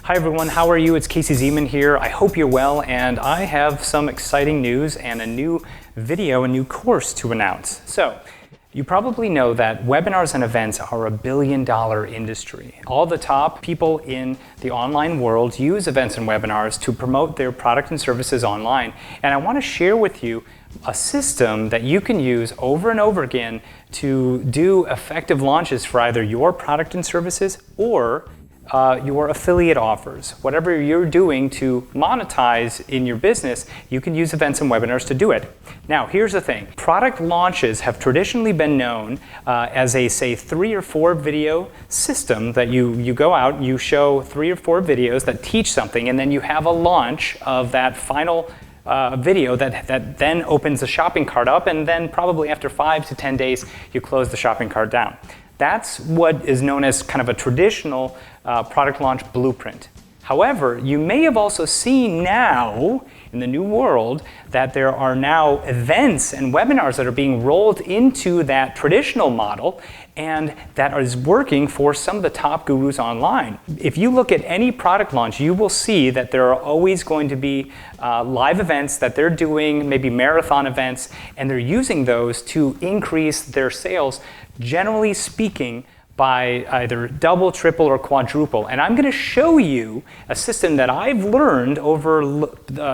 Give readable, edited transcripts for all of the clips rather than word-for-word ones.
Hi everyone, how are you? It's Casey Zeman here. I hope you're well, and I have some exciting news and a new video, a new course to announce. So, you probably know that webinars and events are a billion-dollar industry. All the top people in the online world use events and webinars to promote their product and services online. And I want to share with you a system that you can use over and over again to do effective launches for either your product and services or your affiliate offers. Whatever you're doing to monetize in your business, you can use events and webinars to do it. Now, here's the thing. Product launches have traditionally been known as a, say, 3 or 4 video system that you go out, you show 3 or 4 videos that teach something, and then you have a launch of that final video that then opens the shopping cart up, and then probably after 5 to 10 days, you close the shopping cart down. That's what is known as kind of a traditional product launch blueprint. However, you may have also seen now in the new world that there are now events and webinars that are being rolled into that traditional model, and that is working for some of the top gurus online. If you look at any product launch, you will see that there are always going to be live events that they're doing, maybe marathon events, and they're using those to increase their sales, generally speaking, by either double, triple, or quadruple. And I'm going to show you a system that I've learned over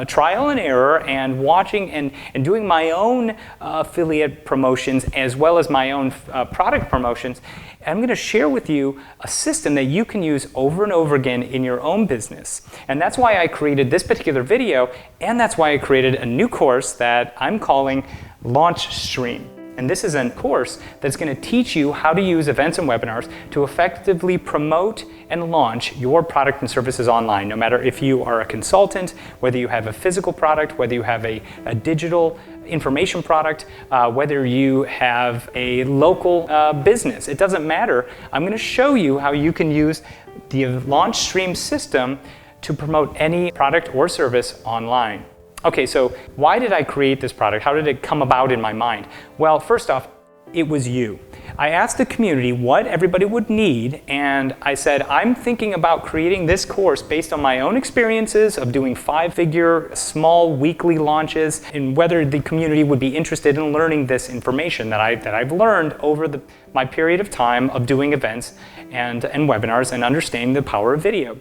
trial and error and watching and doing my own affiliate promotions as well as my own product promotions. I'm going to share with you a system that you can use over and over again in your own business. And that's why I created this particular video, and that's why I created a new course that I'm calling LaunchStream. And this is a course that's going to teach you how to use events and webinars to effectively promote and launch your product and services online, no matter if you are a consultant, whether you have a physical product, whether you have a digital information product, whether you have a local business. It doesn't matter. I'm going to show you how you can use the LaunchStream system to promote any product or service online. Okay, so why did I create this product? How did it come about in my mind? Well, first off, it was you. I asked the community what everybody would need, and I said, I'm thinking about creating this course based on my own experiences of doing 5-figure, small weekly launches, and whether the community would be interested in learning this information that I've learned over my period of time of doing events and webinars and understanding the power of video.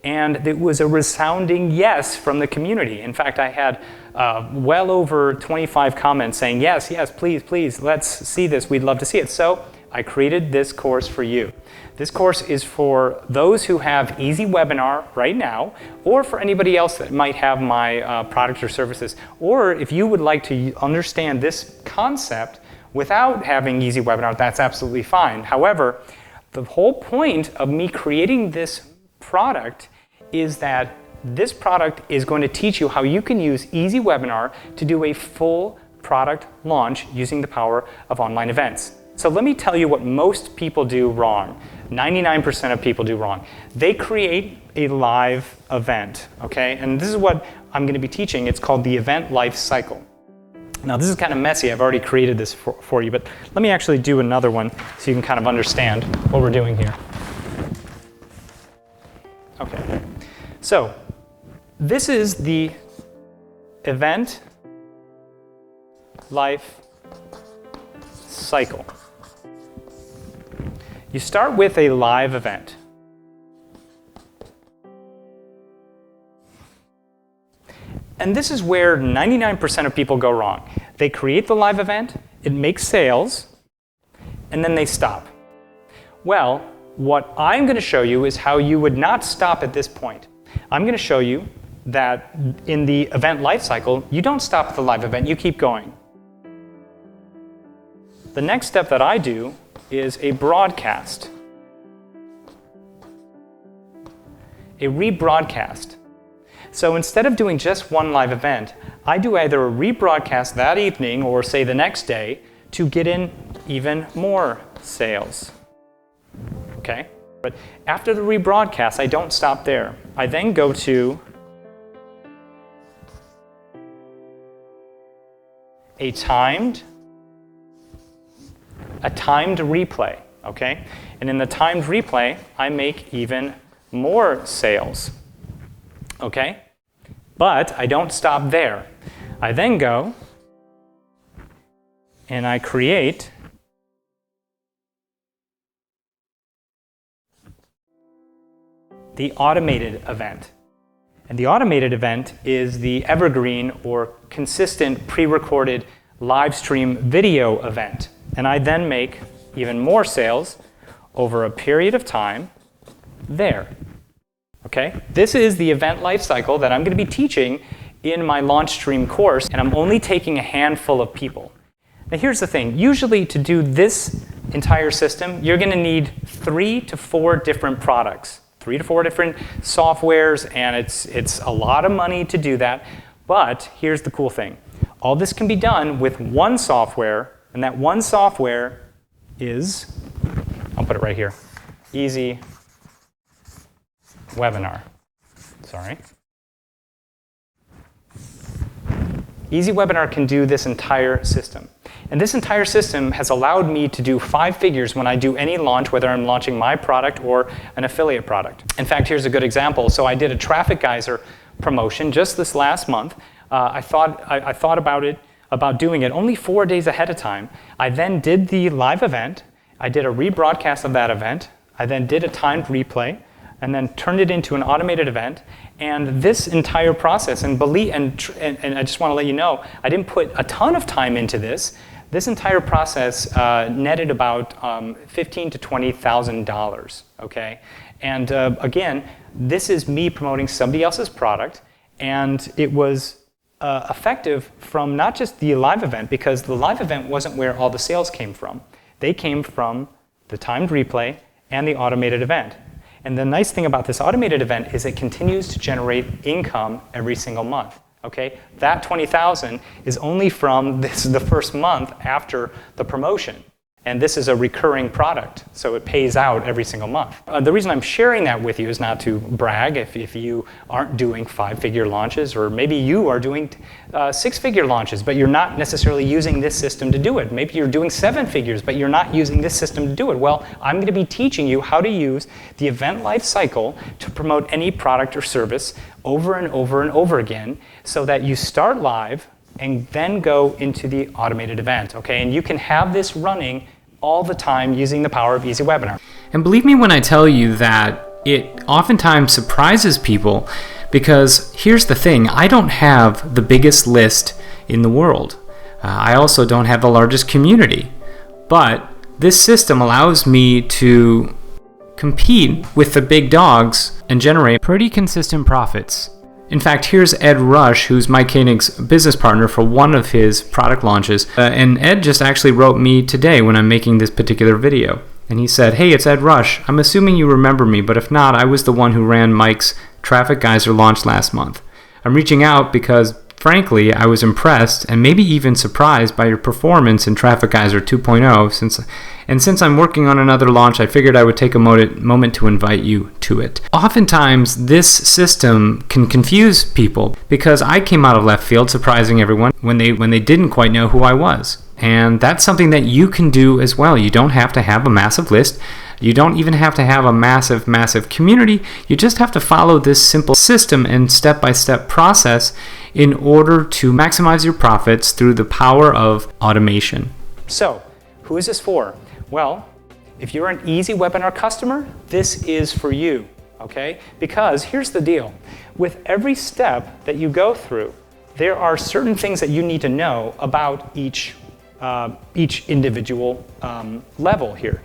And it was a resounding yes from the community. In fact, I had well over 25 comments saying, yes, please, let's see this. We'd love to see it. So I created this course for you. This course is for those who have Easy Webinar right now, or for anybody else that might have my product or services. Or if you would like to understand this concept without having Easy Webinar, that's absolutely fine. However, the whole point of me creating this product is that this product is going to teach you how you can use Easy Webinar to do a full product launch using the power of online events. So let me tell you what most people do wrong. 99% of people do wrong. They create a live event, okay? And this is what I'm going to be teaching. It's called the Event Lifecycle. Now, this is kind of messy. I've already created this for you, but let me actually do another one so you can kind of understand what we're doing here. Okay, so this is the Event Life Cycle. You start with a live event. And this is where 99% of people go wrong. They create the live event, it makes sales, and then they stop. Well, what I'm going to show you is how you would not stop at this point. I'm going to show you that in the event lifecycle, you don't stop at the live event, you keep going. The next step that I do is a broadcast, a rebroadcast. So instead of doing just one live event, I do either a rebroadcast that evening or say the next day to get in even more sales. Okay? But after the rebroadcast, I don't stop there. I then go to a timed replay, okay? And in the timed replay, I make even more sales. Okay? But I don't stop there. I then go and I create the automated event. And the automated event is the evergreen or consistent pre-recorded live stream video event. And I then make even more sales over a period of time there. Okay? This is the event lifecycle that I'm going to be teaching in my LaunchStream course, and I'm only taking a handful of people. Now here's the thing. Usually to do this entire system, you're going to need 3 to 4 different products. 3 to 4 different softwares, and it's a lot of money to do that. But here's the cool thing. All this can be done with one software, and that one software is, I'll put it right here, Easy Webinar. Sorry. Easy Webinar can do this entire system. And this entire system has allowed me to do 5 figures when I do any launch, whether I'm launching my product or an affiliate product. In fact, here's a good example. So I did a Traffic Geyser promotion just this last month. I thought about doing it only 4 days ahead of time. I then did the live event. I did a rebroadcast of that event. I then did a timed replay, and then turned it into an automated event. And this entire process, and I just want to let you know, I didn't put a ton of time into this. This entire process netted about $15,000 to $20,000. Okay, and again, this is me promoting somebody else's product, and it was effective from not just the live event, because the live event wasn't where all the sales came from. They came from the timed replay and the automated event. And the nice thing about this automated event is it continues to generate income every single month. Okay? That $20,000 is only from the first month after the promotion. And this is a recurring product, so it pays out every single month. The reason I'm sharing that with you is not to brag if you aren't doing 5-figure launches, or maybe you are doing 6-figure launches, but you're not necessarily using this system to do it. Maybe you're doing 7 figures, but you're not using this system to do it. Well, I'm going to be teaching you how to use the event life cycle to promote any product or service over and over and over again, so that you start live and then go into the automated event. Okay? And you can have this running all the time using the power of Easy Webinar. And believe me when I tell you that it oftentimes surprises people, because here's the thing, I don't have the biggest list in the world. I also don't have the largest community. But this system allows me to compete with the big dogs and generate pretty consistent profits. In fact, here's Ed Rush, who's Mike Koenig's business partner for one of his product launches. And Ed just actually wrote me today when I'm making this particular video. And he said, "Hey, it's Ed Rush. I'm assuming you remember me, but if not, I was the one who ran Mike's Traffic Geyser launch last month. I'm reaching out because, frankly, I was impressed and maybe even surprised by your performance in Traffic Geyser 2.0. Since I'm working on another launch, I figured I would take a moment to invite you to it." Oftentimes, this system can confuse people, because I came out of left field surprising everyone when they didn't quite know who I was. And that's something that you can do as well. You don't have to have a massive list. You don't even have to have a massive community. You just have to follow this simple system and step-by-step process in order to maximize your profits through the power of automation. So, who is this for? Well, if you're an Easy Webinar customer, this is for you, okay? Because here's the deal. With every step that you go through, there are certain things that you need to know about each individual level here.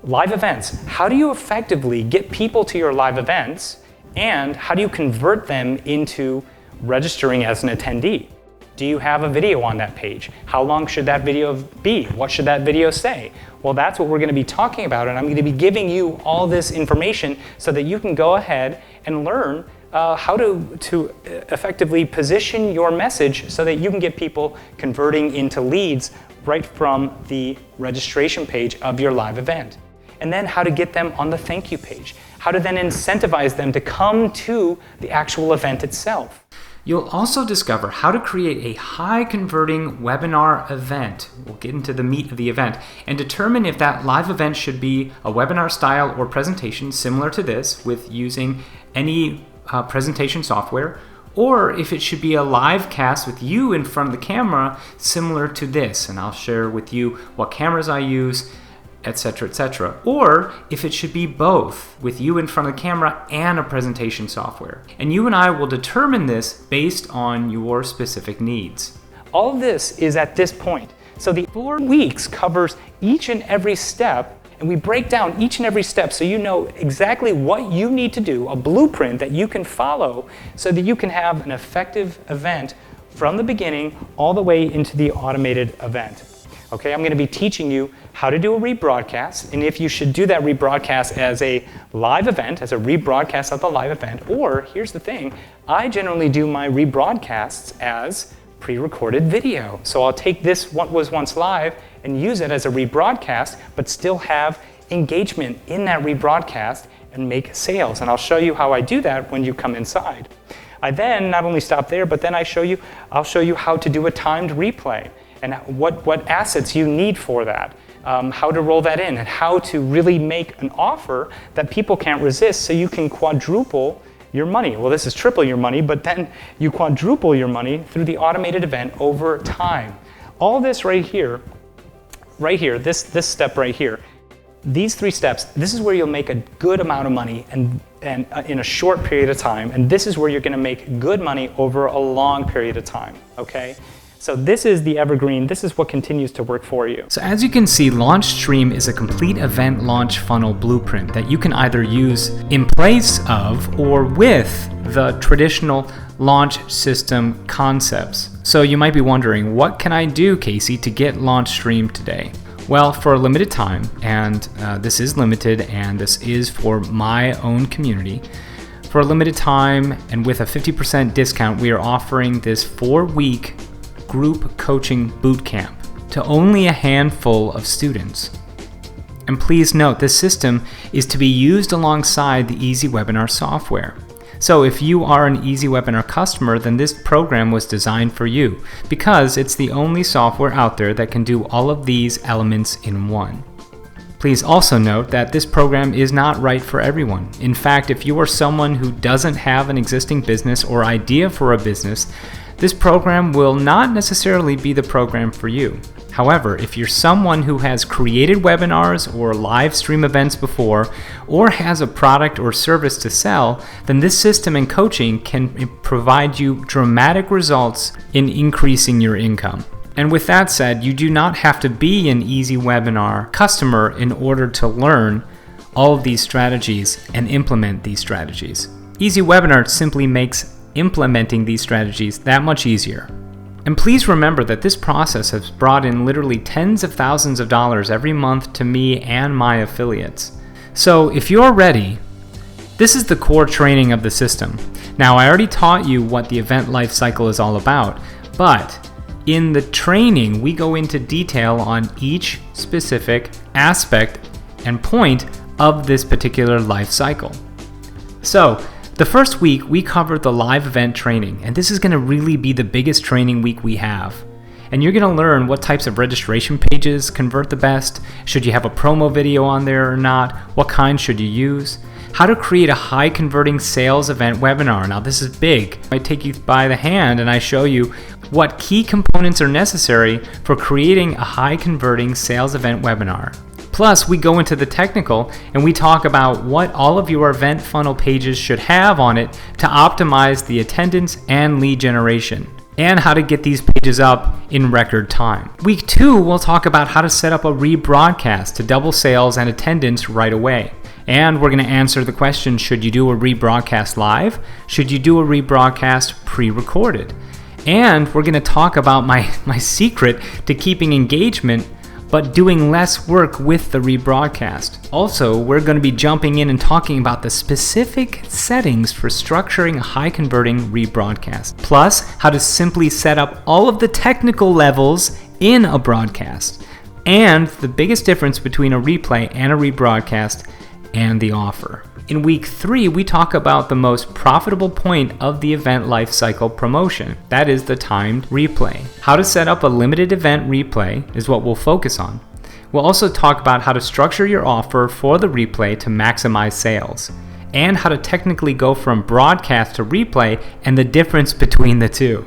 Live events. How do you effectively get people to your live events, and how do you convert them into registering as an attendee? Do you have a video on that page? How long should that video be? What should that video say? Well, that's what we're going to be talking about, and I'm going to be giving you all this information so that you can go ahead and learn how to effectively position your message so that you can get people converting into leads right from the registration page of your live event. And then how to get them on the thank you page. How to then incentivize them to come to the actual event itself. You'll also discover how to create a high-converting webinar event. We'll get into the meat of the event and determine if that live event should be a webinar style or presentation similar to this with using any presentation software, or if it should be a live cast with you in front of the camera similar to this. And I'll share with you what cameras I use, etc., etc. Or if it should be both, with you in front of the camera and a presentation software. And you and I will determine this based on your specific needs. All of this is at this point. So the 4 weeks covers each and every step, and we break down each and every step so you know exactly what you need to do, a blueprint that you can follow so that you can have an effective event from the beginning all the way into the automated event. Okay, I'm going to be teaching you how to do a rebroadcast, and if you should do that rebroadcast as a live event, as a rebroadcast of the live event, or here's the thing, I generally do my rebroadcasts as pre-recorded video. So I'll take this what was once live and use it as a rebroadcast, but still have engagement in that rebroadcast and make sales. And I'll show you how I do that when you come inside. I then not only stop there, but then I'll show you how to do a timed replay and what assets you need for that, how to roll that in, and how to really make an offer that people can't resist so you can quadruple your money. Well, this is triple your money, but then you quadruple your money through the automated event over time. All this right here, this step right here, these 3 steps, this is where you'll make a good amount of money and in a short period of time, and this is where you're going to make good money over a long period of time, okay? So this is the evergreen, this is what continues to work for you. So as you can see, LaunchStream is a complete event launch funnel blueprint that you can either use in place of or with the traditional launch system concepts. So you might be wondering, what can I do, Casey, to get LaunchStream today? Well, for a limited time, and this is limited and this is for my own community, for a limited time and with a 50% discount, we are offering this 4-week group coaching bootcamp to only a handful of students. And please note, this system is to be used alongside the Easy Webinar software. So if you are an Easy Webinar customer, then this program was designed for you because it's the only software out there that can do all of these elements in one. Please also note that this program is not right for everyone. In fact, if you are someone who doesn't have an existing business or idea for a business, this program will not necessarily be the program for you. However, if you're someone who has created webinars or live stream events before, or has a product or service to sell, then this system and coaching can provide you dramatic results in increasing your income. And with that said, you do not have to be an Easy Webinar customer in order to learn all of these strategies and implement these strategies. Easy Webinar simply makes implementing these strategies that much easier. And please remember that this process has brought in literally tens of thousands of dollars every month to me and my affiliates. So if you're ready, this is the core training of the system. Now, I already taught you what the event lifecycle is all about, but in the training, we go into detail on each specific aspect and point of this particular life cycle. So, the first week, we covered the live event training, and this is going to really be the biggest training week we have. And you're going to learn what types of registration pages convert the best, should you have a promo video on there or not, what kind should you use, how to create a high converting sales event webinar. Now this is big. I take you by the hand and I show you what key components are necessary for creating a high converting sales event webinar. Plus, we go into the technical and we talk about what all of your event funnel pages should have on it to optimize the attendance and lead generation, and how to get these pages up in record time. Week 2, we'll talk about how to set up a rebroadcast to double sales and attendance right away. And we're going to answer the question, should you do a rebroadcast live? Should you do a rebroadcast pre-recorded? And we're going to talk about my secret to keeping engagement but doing less work with the rebroadcast. Also, we're going to be jumping in and talking about the specific settings for structuring a high-converting rebroadcast, plus how to simply set up all of the technical levels in a broadcast, and the biggest difference between a replay and a rebroadcast and the offer. In week 3, we talk about the most profitable point of the Event Lifecycle promotion. That is the timed replay. How to set up a limited event replay is what we'll focus on. We'll also talk about how to structure your offer for the replay to maximize sales, and how to technically go from broadcast to replay and the difference between the two.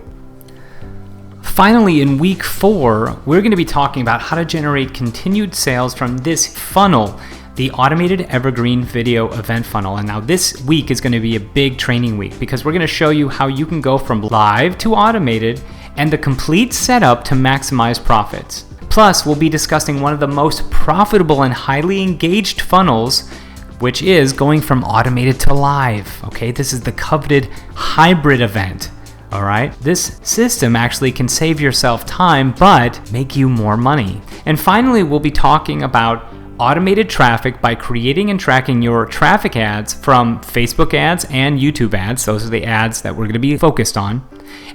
Finally, in week 4, we're going to be talking about how to generate continued sales from this funnel, the automated evergreen video event funnel. And now this week is going to be a big training week because we're going to show you how you can go from live to automated and the complete setup to maximize profits. Plus, we'll be discussing one of the most profitable and highly engaged funnels, which is going from automated to live. Okay, this is the coveted hybrid event. All right, this system actually can save yourself time but make you more money. And finally, we'll be talking about automated traffic by creating and tracking your traffic ads from Facebook ads and YouTube ads. Those are the ads that we're going to be focused on.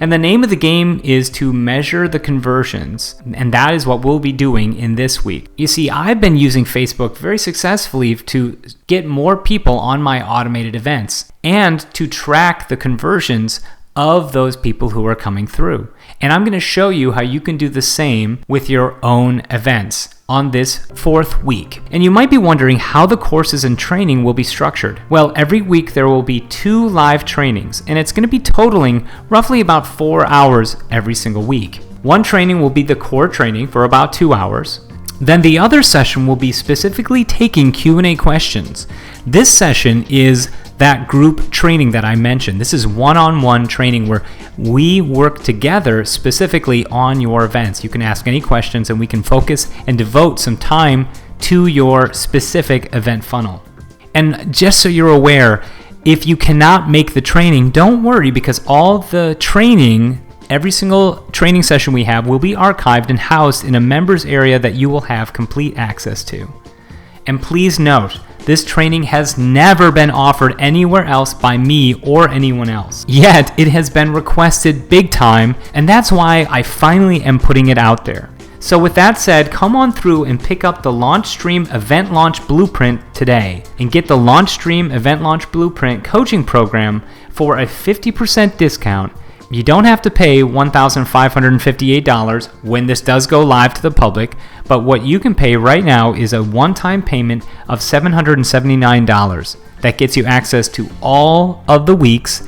And the name of the game is to measure the conversions. And that is what we'll be doing in this week. You see, I've been using Facebook very successfully to get more people on my automated events and to track the conversions of those people who are coming through. And I'm going to show you how you can do the same with your own events on this 4th week. And you might be wondering how the courses and training will be structured. Well, every week there will be 2 live trainings, and it's going to be totaling roughly about 4 hours every single week. One training will be the core training for about 2 hours. Then the other session will be specifically taking Q&A questions. This session is that group training that I mentioned. This is one-on-one training where we work together specifically on your events. You can ask any questions and we can focus and devote some time to your specific event funnel. And just so you're aware, if you cannot make the training, don't worry, because all the training, every single training session we have will be archived and housed in a members area that you will have complete access to. And please note, this training has never been offered anywhere else by me or anyone else. Yet, it has been requested big time, and that's why I finally am putting it out there. So with that said, come on through and pick up the LaunchStream Event Launch Blueprint today and get the LaunchStream Event Launch Blueprint coaching program for a 50% discount. You don't have to pay $1,558 when this does go live to the public, but what you can pay right now is a one-time payment of $779. That gets you access to all of the weeks,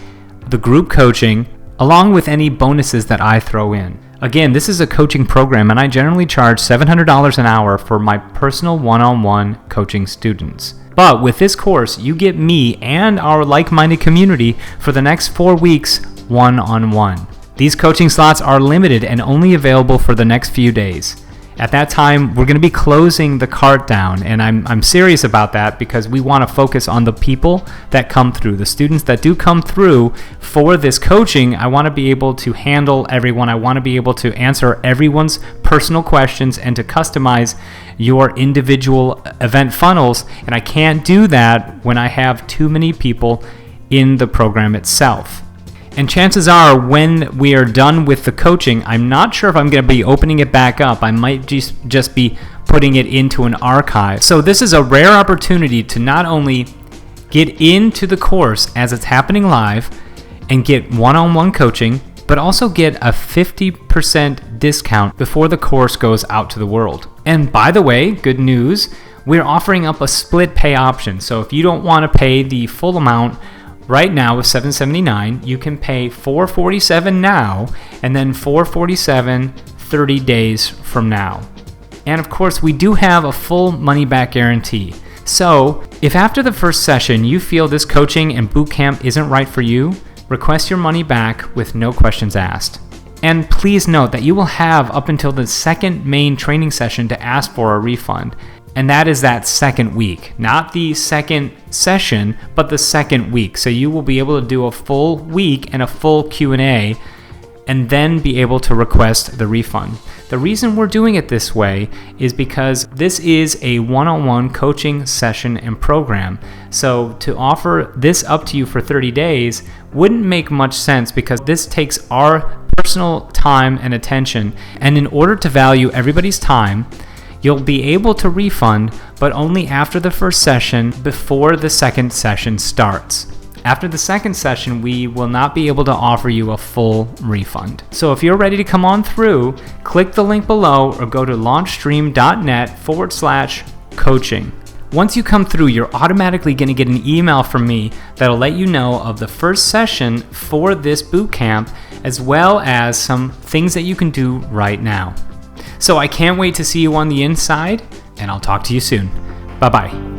the group coaching, along with any bonuses that I throw in. Again, this is a coaching program, and I generally charge $700 an hour for my personal one-on-one coaching students. But with this course, you get me and our like-minded community for the next 4 weeks one-on-one. These coaching slots are limited and only available for the next few days. At that time, we're going to be closing the cart down, and I'm serious about that because we want to focus on the people that come through, the students that do come through for this coaching. I want to be able to handle everyone. I want to be able to answer everyone's personal questions and to customize your individual event funnels, and I can't do that when I have too many people in the program itself. And chances are, when we are done with the coaching, I'm not sure if I'm going to be opening it back up. I might just be putting it into an archive. So this is a rare opportunity to not only get into the course as it's happening live and get one-on-one coaching, but also get a 50% discount before the course goes out to the world. And by the way, good news, we're offering up a split pay option. So if you don't want to pay the full amount right now with $779, you can pay $447 now and then $447 30 days from now. And of course, we do have a full money-back guarantee. So if after the first session you feel this coaching and bootcamp isn't right for you, request your money back with no questions asked. And please note that you will have up until the second main training session to ask for a refund. And that is that second week, not the second session, but the second week. So you will be able to do a full week and a full Q&A and then be able to request the refund. The reason we're doing it this way is because this is a one-on-one coaching session and program. So to offer this up to you for 30 days wouldn't make much sense because this takes our personal time and attention. And in order to value everybody's time, you'll be able to refund but only after the first session before the second session starts. After the second session, we will not be able to offer you a full refund. So if you're ready to come on through, click the link below or go to launchstream.net/coaching. Once you come through, you're automatically going to get an email from me that'll let you know of the first session for this bootcamp, as well as some things that you can do right now. So I can't wait to see you on the inside, and I'll talk to you soon. Bye-bye.